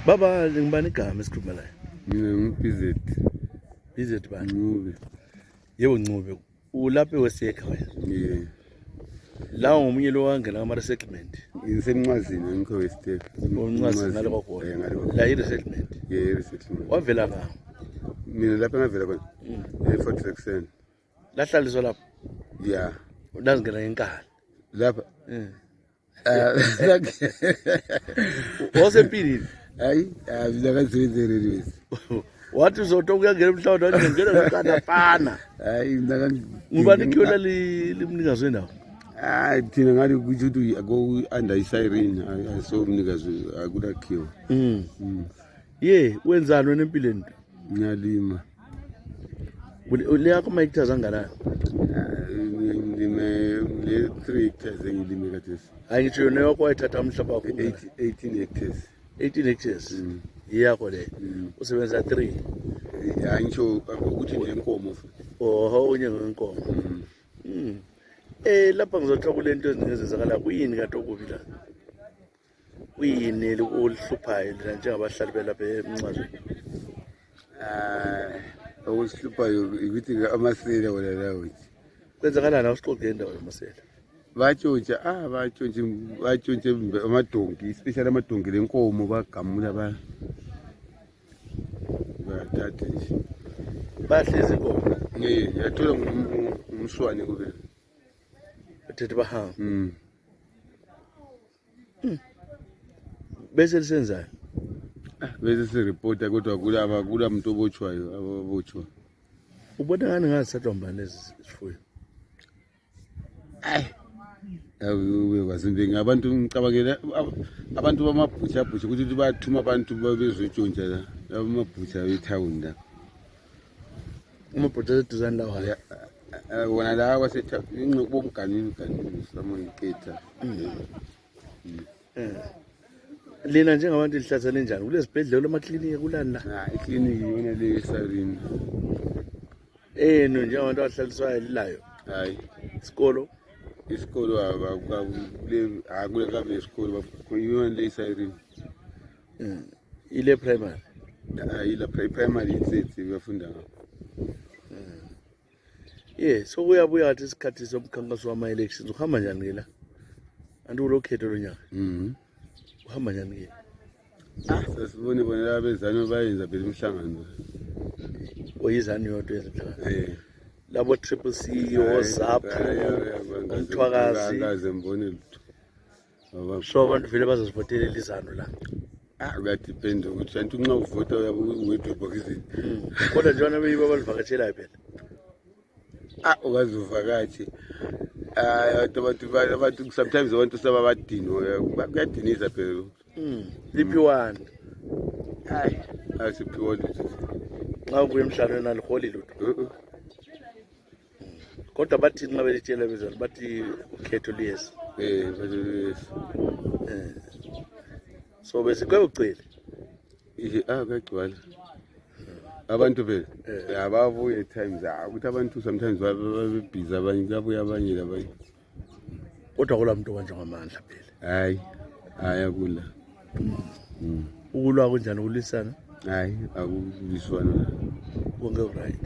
Baba ngibani igama esikhuluma la? Mina ngibizet. Bizet bani? Ncube. Yebo Ncube. Ulapha eWest wena? Yeah. La ngomunye lo wangena ngama resettlement. Ngisemncazini ngikho West. Umncazini naloko khona. La i-resettlement. Yeah, resettlement. Wavela ngapha. Mina lapha ngavela khona. E-Fort Jackson. Lahlaliswa lapha. Yeah. Lazingena enkala. Lapha. Wasempilini. Hayi, mina kasebenze railways. Wathi uzotoka uyangena emhlawumbe wangena enkala pana. Hayi, mina ngubani khona limnikazi wendawo? Thina ngathi ukuthi ako under isiren ayiso umnikazi akurakhiwa. Ye, wenzani wena empilweni? Ngiyalima. Le yakho ma-hectares anganani? Ngilime le 3 hectares engilime kathesi. Hayi ngitsho yona yakho wayithatha umhlaba wakho 18 hectares. 18 hectares. Yiyakho le. Usebenza 3. Hayi ngitsho ukuthi nenkomo. Oho, unye ngenkomo. Lapha ngizothola kulento ezingezenzakala kuyini kanti okubi la? Kuyini oluhluphayo la njengabahlali belapha emncazweni? Okuhluphayo ukuthi amasela wona lawo. Kwenzakala na usixoxe indawo yamasela? Batshontsha batshontshe amadonki, especially amadonki lenkomo bagamula bathathe nje. Bahlezi inkomo. Yathola ngumswane kube. Bathethe bahamba. Bese lisenzayo? Bese sireporta kodwa kula muntu obotshwayo ababotshwa. Ubona ngani ngasathwa mbani lezi sifuyo? Ube kwasimbe ngabantu ngicabangela abantu bamabhutsha ukuthi bathuma abantu bezotshontsha la amabhutsha etown la. Amabhutsha eduzane lawo haya. Wona la wasetha ingqobo umganini samoyiketha. Lena njengabantu lihlathane njani kulezibhedlela amaklinika kulani la? Ikliniki yona le esarini. No njengabantu abahlaliswayo lilayo. Hayi. Isikolo akule kabe isikolo yona le esarini. Ile primary. Ile primary itsethi bafunda ngapha. So kuyabuya ngathi isikhathi somkhankaso wama-elections uhamba njani ke la? Anti ulokhetho lonyaka. Uhamba njani ke? Sasibone bona la bezane bayenza phela umhlangano. Oyizani yodwa yenza umhlangano? Labo Triple C ozapho umthwakazi akaze mbone lutho. So abantu vele bazosivotela elizano la. Kuyadependa ukuthi anti nxa uvota uwedwa ebhokisini. Kodwa nje abantu beyibo abalivakatshelayo phela. Ukazuvakatshe. Abantu sometimes abantu sababadino kuyadinisa phela. Liphi one? Asiphiwa lutho. Xa ubuye emhlabeni naliholi lutho. Kodwa bathi nxa belitshela bezana bathi ukhetho liyeza. Bathi so bese kuyocela. Kuyagcwala. Abantu phela ababuye times ukuthi abantu sometimes babebhizi abanye babuye abanye labanye. Kodwa kula muntu kanje ngamandla phela. Hayi akula. Ukulwa kunjani ulisana? Hayi akuliswana. Konke right.